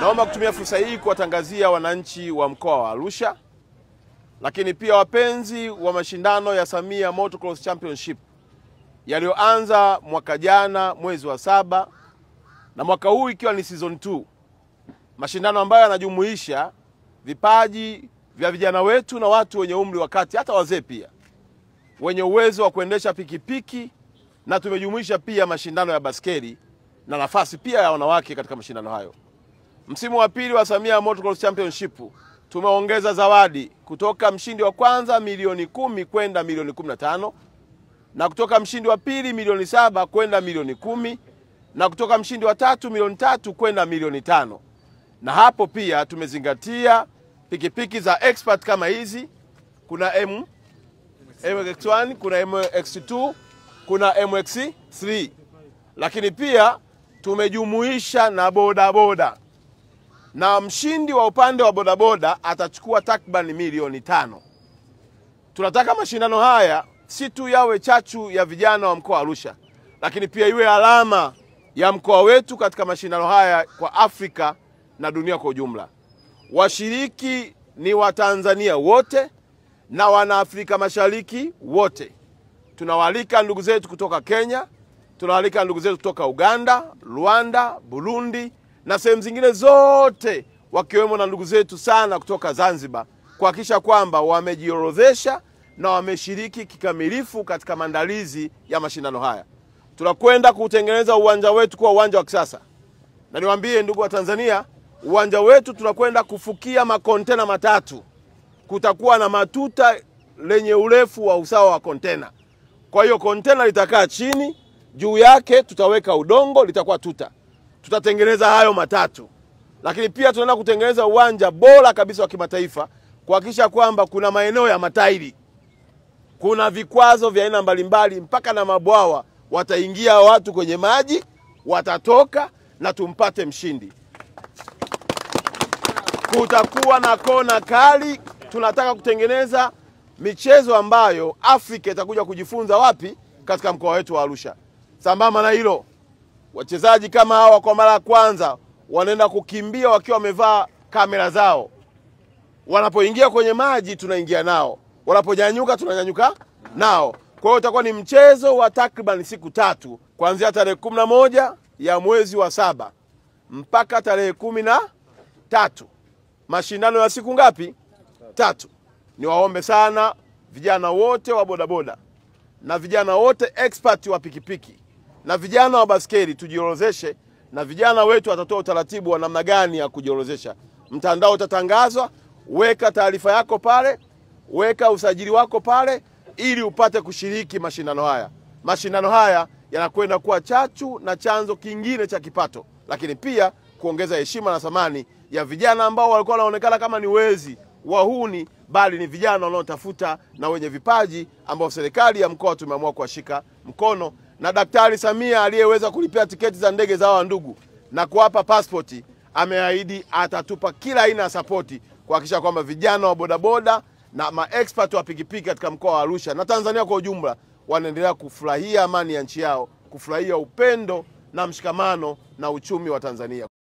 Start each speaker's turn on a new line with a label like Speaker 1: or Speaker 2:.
Speaker 1: Naomba kutumia fursa hii kuwatangazia wananchi wa mkoa wa Arusha, lakini pia wapenzi wa mashindano ya Samia Motocross Championship yaliyoanza mwaka jana mwezi wa 7 na mwaka huu ikiwa ni season 2. Mashindano ambayo yanajumuisha vipaji vya vijana wetu na watu wenye umri wa kati, hata wazee pia, wenye uwezo wa kuendesha pikipiki, na tumejumuisha pia mashindano ya baskeli na nafasi pia ya wanawake katika mashindano hayo. Msimu wa pili wa Samia Motocross Championship tumeongeza zawadi kutoka mshindi wa kwanza milioni 10 kwenda milioni 15, na kutoka mshindi wa pili milioni 7 kwenda milioni 10, na kutoka mshindi wa tatu milioni 3 kwenda milioni 5. Na hapo pia tumezingatia pikipiki za expert kama hizi. Kuna MX1, kuna MX2, kuna MX3. Lakini pia tumejumuisha na bodaboda. Na mshindi wa upande wa bodaboda atachukua takriban milioni 5. Tunataka mashindano haya si tu yawe chachu ya vijana wa mkoa wa Arusha, lakini pia iwe alama ya mkoa wetu katika mashindano haya kwa Afrika na dunia kwa ujumla. Washiriki ni Watanzania wote na wana Afrika Mashariki wote. Tunawaalika ndugu zetu kutoka Kenya, tunawaalika ndugu zetu kutoka Uganda, Rwanda, Burundi na sehemu zingine zote, wakiwemo na ndugu zetu sana kutoka Zanzibar, kuhakikisha kwamba wamejiorodhesha na wameshiriki kikamilifu katika maandalizi ya mashindano haya. Tunakwenda kutengeneza uwanja wetu kuwa uwanja wa kisasa. Na niwaambie ndugu wa Tanzania, uwanja wetu tunakwenda kufukia makontena 3. Kutakuwa na matuta lenye urefu wa usawa wa kontena. Kwa hiyo kontena litakaa chini, juu yake tutaweka udongo, litakuwa tuta. Tutatengeneza hayo 3. Lakini pia tunaenda kutengeneza uwanja bora kabisa wa kimataifa, kuhakikisha kwamba kuna maeneo ya matairi. Kuna vikwazo vya aina mbalimbali, mpaka na mabwawa. Wataingia watu kwenye maji, watatoka na tumpate mshindi. Kutakuwa na kona kali. Tunataka kutengeneza michezo ambayo Afrika itakuja kujifunza wapi? Katika mkoa wetu wa Arusha. Sambamba na hilo, wachezaji kama hawa kwa mara ya kwanza wanaenda kukimbia wakiwa wamevaa kamera zao. Wanapoingia kwenye maji tunaingia nao, wanaponyanyuka tunanyanyuka nao. Kwa hiyo utakuwa ni mchezo wa takriban siku 3, kuanzia tarehe 11 ya mwezi wa 7 mpaka tarehe 13. Mashindano ya siku ngapi? 3. Niwaombe sana vijana wote wa bodaboda na vijana wote expert wa pikipiki na vijana wa baskeli tujiorodheshe, na vijana wetu watatoa utaratibu wa namna gani ya kujiorodhesha. Mtandao utatangazwa, weka taarifa yako pale, weka usajili wako pale ili upate kushiriki mashindano haya. Mashindano haya yanakwenda kuwa chachu na chanzo kingine cha kipato, lakini pia kuongeza heshima na thamani ya vijana ambao walikuwa wanaonekana kama ni wezi, wahuni, bali ni vijana wanaotafuta na wenye vipaji ambao serikali ya mkoa tumeamua kuwashika mkono. Na Daktari Samia aliyeweza kulipia tiketi za ndege za hawa ndugu na kuwapa pasipoti, ameahidi atatupa kila aina ya sapoti kuhakikisha kwamba vijana wa bodaboda na maexpert wa pikipiki katika mkoa wa Arusha na Tanzania kwa ujumla wanaendelea kufurahia amani ya nchi yao, kufurahia upendo na mshikamano na uchumi wa Tanzania.